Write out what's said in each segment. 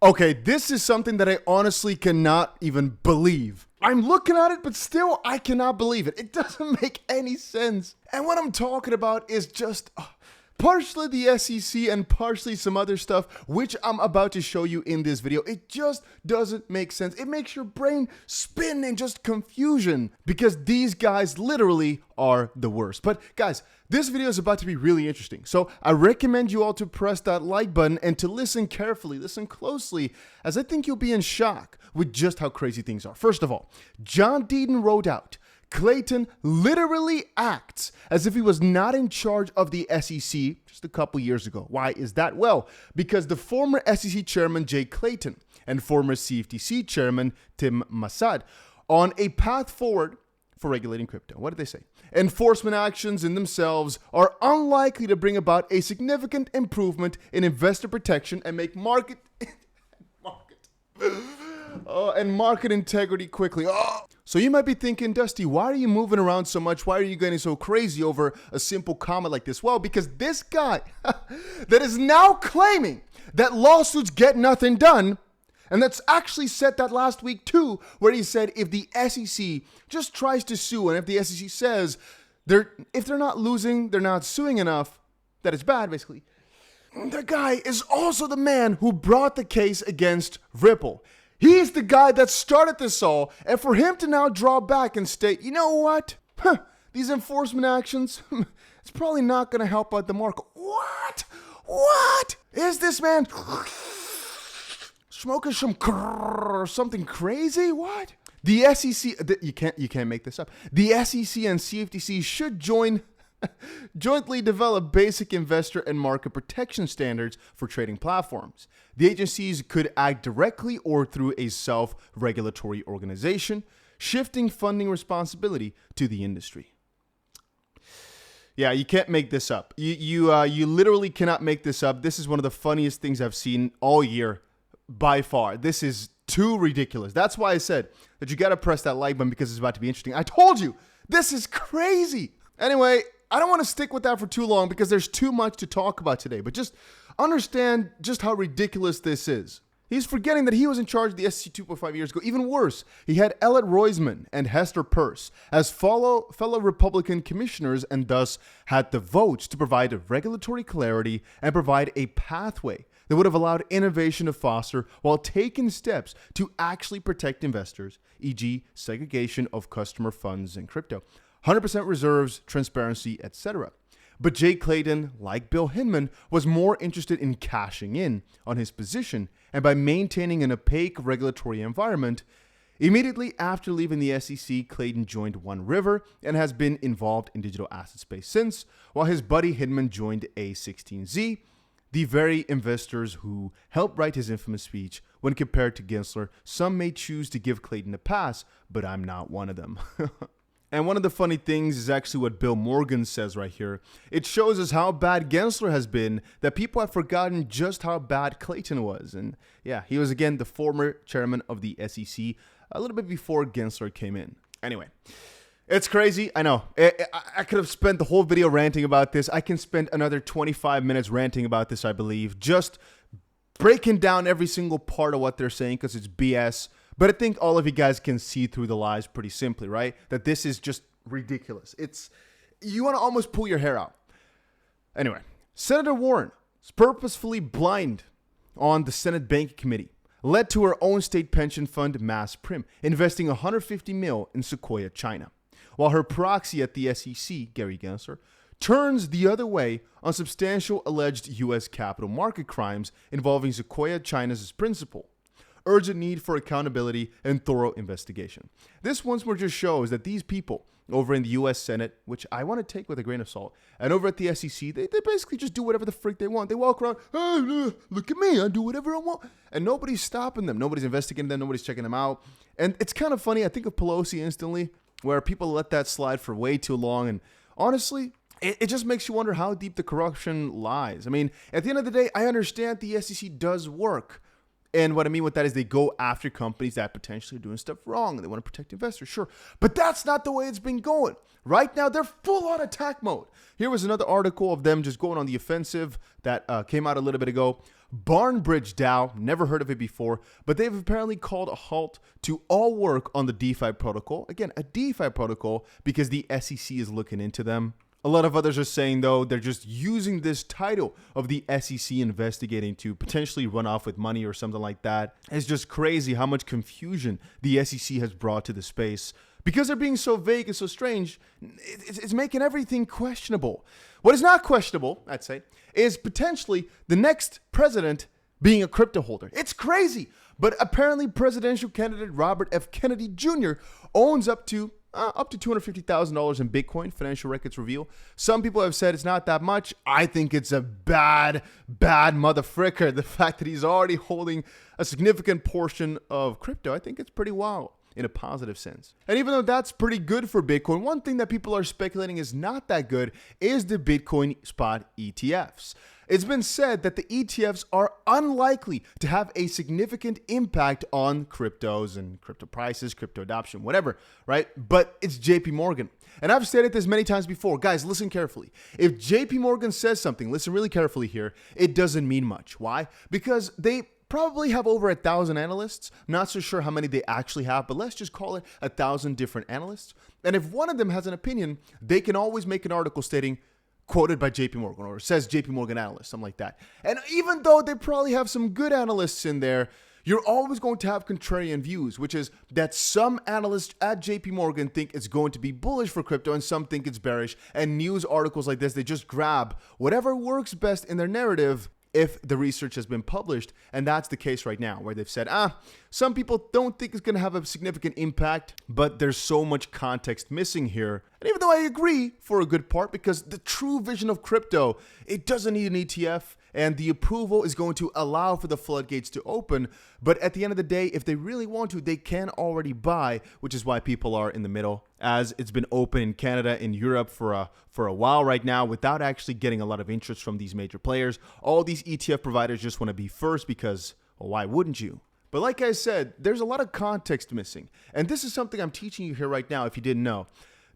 Okay, this is something that I honestly cannot even believe. I'm looking at it, but still, I cannot believe it. It doesn't make any sense. And what I'm talking about is just partially the SEC and partially some other stuff, which I'm about to show you in this video. It just doesn't make sense. It makes your brain spin in just confusion because these guys literally are the worst. But guys, this video is about to be really interesting. So I recommend you all to press that like button and to listen carefully, listen closely, as I think you'll be in shock with just how crazy things are. First of all, John Deaton wrote out, Clayton literally acts as if he was not in charge of the SEC just a couple years ago. Why is that? Well, because the former SEC chairman, Jay Clayton, and former CFTC chairman, Tim Massad, on a path forward for regulating crypto. What did they say? Enforcement actions in themselves are unlikely to bring about a significant improvement in investor protection and make market integrity quickly. So you might be thinking, Dusty, why are you moving around so much? Why are you getting so crazy over a simple comment like this? Well, because this guy that is now claiming that lawsuits get nothing done, and that's actually said that last week too, where he said if the SEC just tries to sue, and if the SEC says if they're not losing, they're not suing enough, that it's bad, basically. The guy is also the man who brought the case against Ripple. He's the guy that started this all, and for him to now draw back and state, you know what? These enforcement actions, it's probably not going to help out the market. What? What? Is this man smoking something crazy? What? The SEC, you can't make this up. The SEC and CFTC should jointly develop basic investor and market protection standards for trading platforms. The agencies could act directly or through a self-regulatory organization, shifting funding responsibility to the industry. Yeah, you can't make this up. You literally cannot make this up. This is one of the funniest things I've seen all year by far. This is too ridiculous. That's why I said that you got to press that like button because it's about to be interesting. I told you, this is crazy. Anyway, I don't want to stick with that for too long because there's too much to talk about today, but just understand just how ridiculous this is. He's forgetting that he was in charge of the SEC 2.5 years ago. Even worse, he had Elliot Roisman and Hester Peirce as fellow Republican commissioners and thus had the votes to provide regulatory clarity and provide a pathway that would have allowed innovation to foster while taking steps to actually protect investors, e.g. segregation of customer funds and crypto, 100% reserves, transparency, etc. But Jay Clayton, like Bill Hinman, was more interested in cashing in on his position and by maintaining an opaque regulatory environment. Immediately after leaving the SEC, Clayton joined One River and has been involved in digital asset space since, while his buddy Hinman joined A16Z, the very investors who helped write his infamous speech. When compared to Gensler, some may choose to give Clayton a pass, but I'm not one of them. And one of the funny things is actually what Bill Morgan says right here. It shows us how bad Gensler has been that people have forgotten just how bad Clayton was. And yeah, he was again the former chairman of the SEC a little bit before Gensler came in. Anyway, it's crazy. I know. I could have spent the whole video ranting about this. I can spend another 25 minutes ranting about this, I believe, just breaking down every single part of what they're saying because it's BS. But I think all of you guys can see through the lies pretty simply, right? That this is just ridiculous. You want to almost pull your hair out. Anyway, Senator Warren is purposefully blind on the Senate Banking Committee, led to her own state pension fund, Mass Prim, investing $150 million in Sequoia, China, while her proxy at the SEC, Gary Gensler, turns the other way on substantial alleged U.S. capital market crimes involving Sequoia, China's principal. Urgent need for accountability and thorough investigation. This once more just shows that these people over in the U.S. Senate, which I want to take with a grain of salt, and over at the SEC, they basically just do whatever the freak they want. They walk around, hey, look at me, I do whatever I want. And nobody's stopping them. Nobody's investigating them. Nobody's checking them out. And it's kind of funny. I think of Pelosi instantly, where people let that slide for way too long. And honestly, it just makes you wonder how deep the corruption lies. I mean, at the end of the day, I understand the SEC does work. And what I mean with that is they go after companies that potentially are doing stuff wrong and they want to protect investors, sure. But that's not the way it's been going. Right now, they're full on attack mode. Here was another article of them just going on the offensive that came out a little bit ago. Barnbridge DAO, never heard of it before, but they've apparently called a halt to all work on the DeFi protocol. Again, a DeFi protocol because the SEC is looking into them. A lot of others are saying, though, they're just using this title of the SEC investigating to potentially run off with money or something like that. It's just crazy how much confusion the SEC has brought to the space. Because they're being so vague and so strange, it's making everything questionable. What is not questionable, I'd say, is potentially the next president being a crypto holder. It's crazy. But apparently presidential candidate Robert F. Kennedy Jr. owns up to $250,000 in Bitcoin, financial records reveal. Some people have said it's not that much. I think it's a bad motherfricker. The fact that he's already holding a significant portion of crypto, I think it's pretty wild in a positive sense. And even though that's pretty good for Bitcoin, one thing that people are speculating is not that good is the Bitcoin spot ETFs. It's been said that the ETFs are unlikely to have a significant impact on cryptos and crypto prices, crypto adoption, whatever, right? But it's JP Morgan. And I've stated this many times before. Guys, listen carefully. If JP Morgan says something, listen really carefully here, it doesn't mean much. Why? Because they probably have over 1,000 analysts. Not so sure how many they actually have, but let's just call it 1,000 different analysts. And if one of them has an opinion, they can always make an article stating, quoted by JP Morgan, or says JP Morgan analyst, something like that. And even though they probably have some good analysts in there, you're always going to have contrarian views, which is that some analysts at JP Morgan think it's going to be bullish for crypto and some think it's bearish. And news articles like this, they just grab whatever works best in their narrative if the research has been published. And that's the case right now, where they've said, some people don't think it's going to have a significant impact, but there's so much context missing here. And even though I agree for a good part, because the true vision of crypto, it doesn't need an ETF, and the approval is going to allow for the floodgates to open. But at the end of the day, if they really want to, they can already buy, which is why people are in the middle, as it's been open in Canada, in Europe for a while right now, without actually getting a lot of interest from these major players. All these ETF providers just want to be first because, well, why wouldn't you? But like I said, there's a lot of context missing. And this is something I'm teaching you here right now, if you didn't know.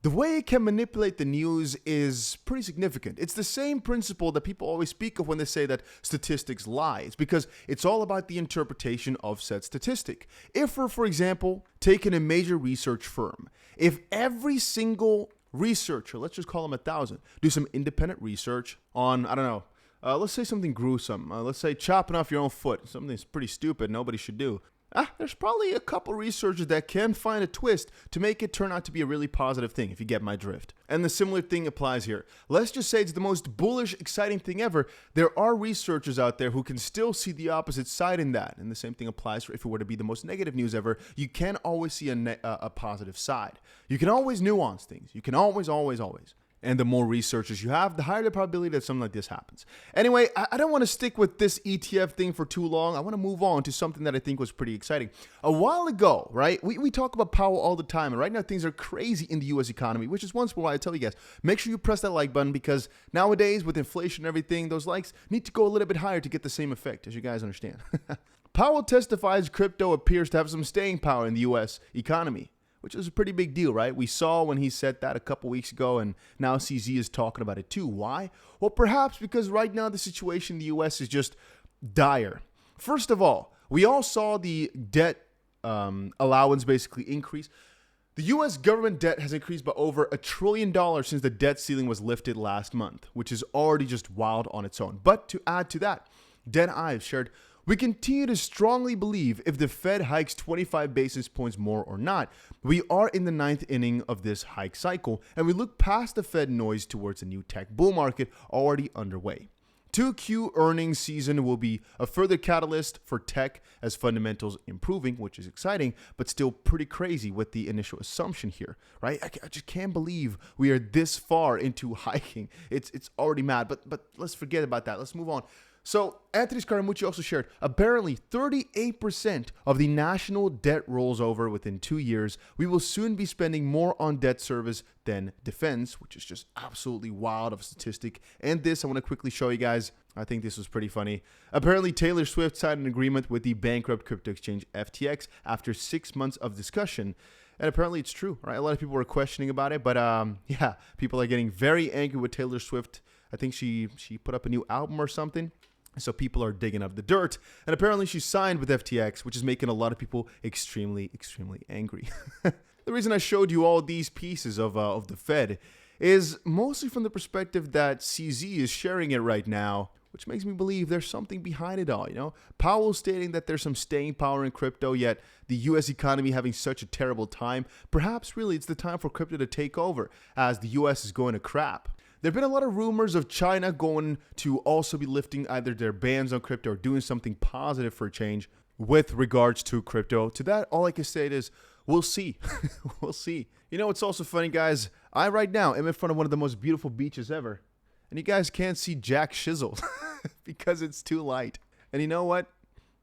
The way it can manipulate the news is pretty significant. It's the same principle that people always speak of when they say that statistics lie. It's because it's all about the interpretation of said statistic. If we're, for example, taking a major research firm, if every single researcher, let's just call them 1,000, do some independent research on, I don't know, let's say something gruesome. Let's say chopping off your own foot, something that's pretty stupid, nobody should do. There's probably a couple researchers that can find a twist to make it turn out to be a really positive thing, if you get my drift. And the similar thing applies here. Let's just say it's the most bullish, exciting thing ever. There are researchers out there who can still see the opposite side in that. And the same thing applies for if it were to be the most negative news ever. You can always see a positive side. You can always nuance things. You can always. And the more researchers you have, the higher the probability that something like this happens. Anyway, I don't want to stick with this ETF thing for too long. I want to move on to something that I think was pretty exciting. A while ago, right, we talk about Powell all the time, and right now things are crazy in the U.S. economy, which is once in a while I tell you guys, make sure you press that like button, because nowadays with inflation and everything, those likes need to go a little bit higher to get the same effect, as you guys understand. Powell testifies crypto appears to have some staying power in the U.S. economy, which is a pretty big deal, right? We saw when he said that a couple weeks ago, and now CZ is talking about it too. Why? Well, perhaps because right now the situation in the U.S. is just dire. First of all, we all saw the debt allowance basically increase. The U.S. government debt has increased by over $1 trillion since the debt ceiling was lifted last month, which is already just wild on its own. But to add to that, Dead Eyes shared, we continue to strongly believe if the Fed hikes 25 basis points more or not, we are in the 9th inning of this hike cycle, and we look past the Fed noise towards a new tech bull market already underway. 2Q earnings season will be a further catalyst for tech as fundamentals improving, which is exciting, but still pretty crazy with the initial assumption here, right? I just can't believe we are this far into hiking. It's already mad, but let's forget about that. Let's move on. So Anthony Scaramucci also shared, apparently 38% of the national debt rolls over within 2 years. We will soon be spending more on debt service than defense, which is just absolutely wild of a statistic. And this, I want to quickly show you guys. I think this was pretty funny. Apparently, Taylor Swift signed an agreement with the bankrupt crypto exchange FTX after 6 months of discussion. And apparently it's true, right? A lot of people were questioning about it, but yeah, people are getting very angry with Taylor Swift. I think she put up a new album or something. So people are digging up the dirt. And apparently she signed with FTX, which is making a lot of people extremely, extremely angry. The reason I showed you all these pieces of the Fed is mostly from the perspective that CZ is sharing it right now, which makes me believe there's something behind it all, you know? Powell stating that there's some staying power in crypto, yet the U.S. economy having such a terrible time. Perhaps really it's the time for crypto to take over as the U.S. is going to crap. There have been a lot of rumors of China going to also be lifting either their bans on crypto or doing something positive for a change with regards to crypto. To that, all I can say is, we'll see. We'll see. You know, it's also funny, guys. I right now am in front of one of the most beautiful beaches ever. And you guys can't see jack shizzle because it's too light. And you know what?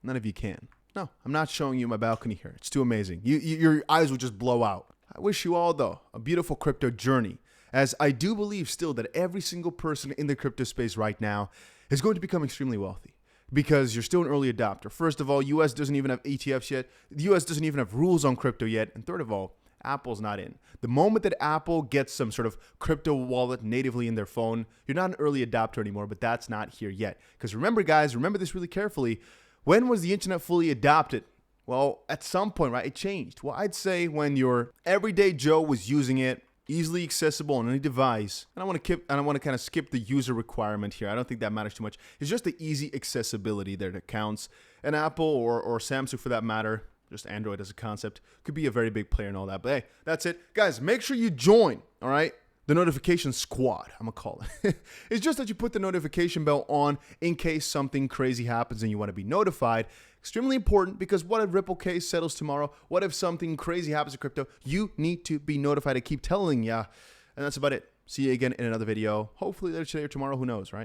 None of you can. No, I'm not showing you my balcony here. It's too amazing. Your eyes will just blow out. I wish you all, though, a beautiful crypto journey, as I do believe still that every single person in the crypto space right now is going to become extremely wealthy because you're still an early adopter. First of all, US doesn't even have ETFs yet. The US doesn't even have rules on crypto yet. And third of all, Apple's not in. The moment that Apple gets some sort of crypto wallet natively in their phone, you're not an early adopter anymore, but that's not here yet. Because remember, guys, remember this really carefully. When was the internet fully adopted? Well, at some point, right, it changed. Well, I'd say when your everyday Joe was using it, easily accessible on any device. And I want to kind of skip the user requirement here. I don't think that matters too much. It's just the easy accessibility there that counts. And Apple or Samsung for that matter, just Android as a concept, could be a very big player and all that. But hey, that's it. Guys, make sure you join, all right? The notification squad, I'm going to call it. It's just that you put the notification bell on in case something crazy happens and you want to be notified. Extremely important, because what if Ripple case settles tomorrow? What if something crazy happens to crypto? You need to be notified. I keep telling ya. And that's about it. See you again in another video. Hopefully later today or tomorrow. Who knows, right?